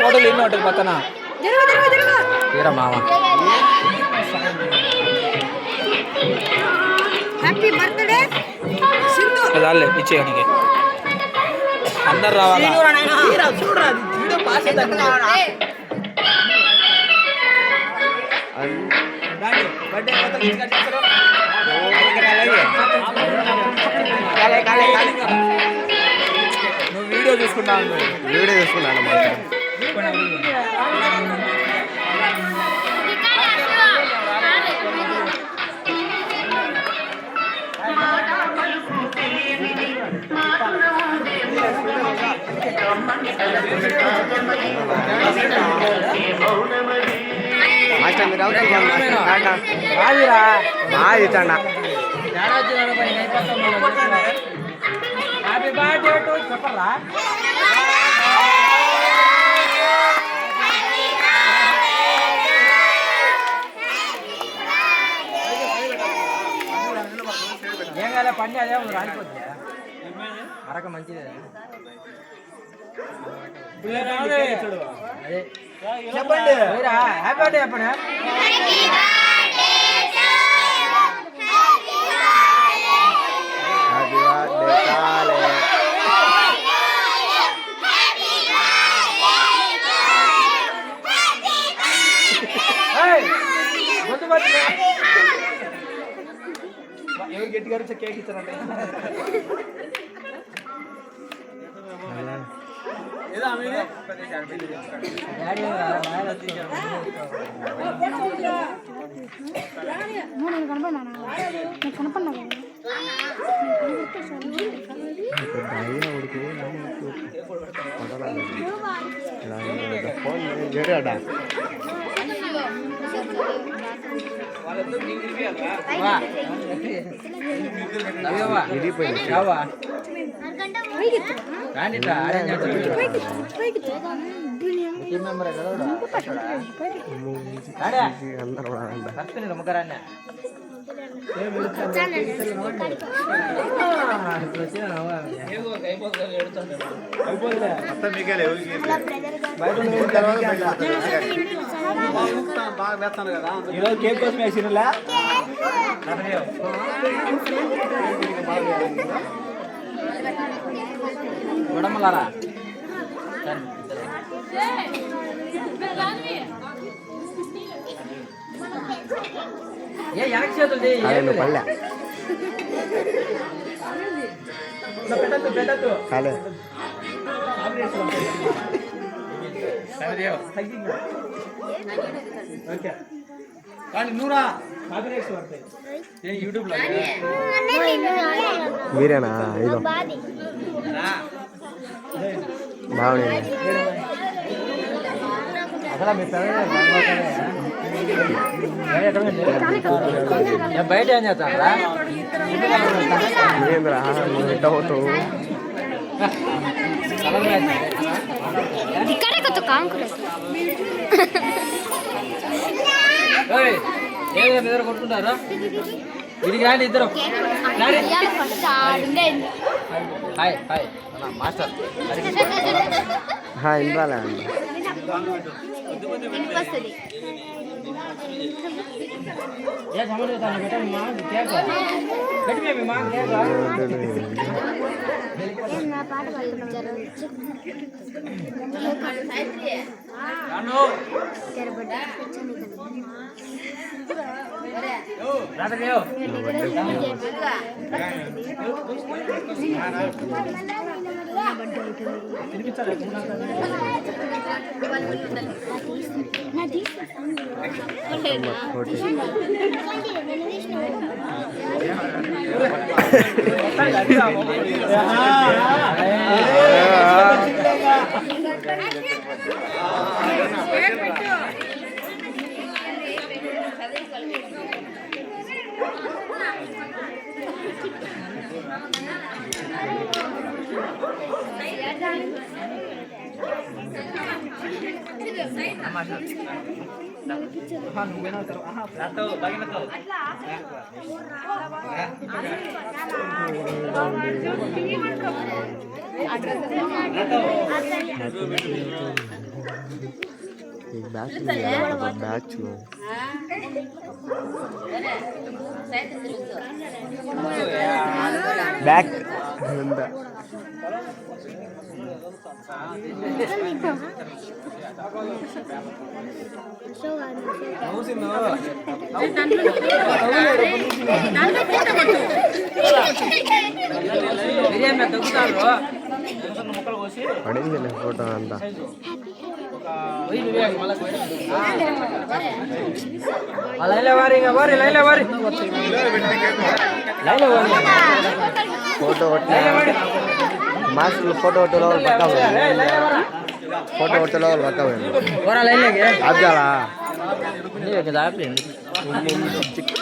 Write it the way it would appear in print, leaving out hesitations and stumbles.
ఫోటోలు ఎన్ని ఉంటుంది పక్కన తీరా మామ. హ్యాపీ బర్త్డే చాలే ఇచ్చేయడానికి అందరు రావాలి. నువ్వు వీడియో చూసుకున్నావు. వీడియో చూసుకున్నాను. మాస్టర్ మీరు హ్యాపీ బర్త్డే టు చెప్పరా. ఏం కాలే పని అదే రాలిపోతుంది. మరక మంచిది అదే చెప్పండి. హ్యాపీ బర్త్డే చెప్పండి. ఎవరు గట్టిగా కేక్ ఇచ్చారంటే ముగ్గురాన్ని ఈరోజు కేక్ కోసం వేసినలా గుడమలారా ఏ ఎనక చేతులు పల్లె పెట్టద్దు పెట్టద్దు ఓకే కానీ నూరా యూట్యూబ్ లో మీరేనా ఇదో బాగుంది అసలు మీ బయట ఏం చేస్తారా ఇక్కడే కొత్త కాంకులు ఇద్దరు కొట్టుకుంటారా ఇది కానీ ఇద్దరు హాయ్ హాయ్ మాస్టర్ ఇంద్రాలే ఏ సమస్య ఈ బ్యాచ్ బ్యాచ్ బ్యాక్ అంతా పడింది ఫోటో అంతా ఫోటో మాస్టర్ ఫోటో పక్కా ఫోటో పక్కా లైన్ ఆప్ చాలా చిక్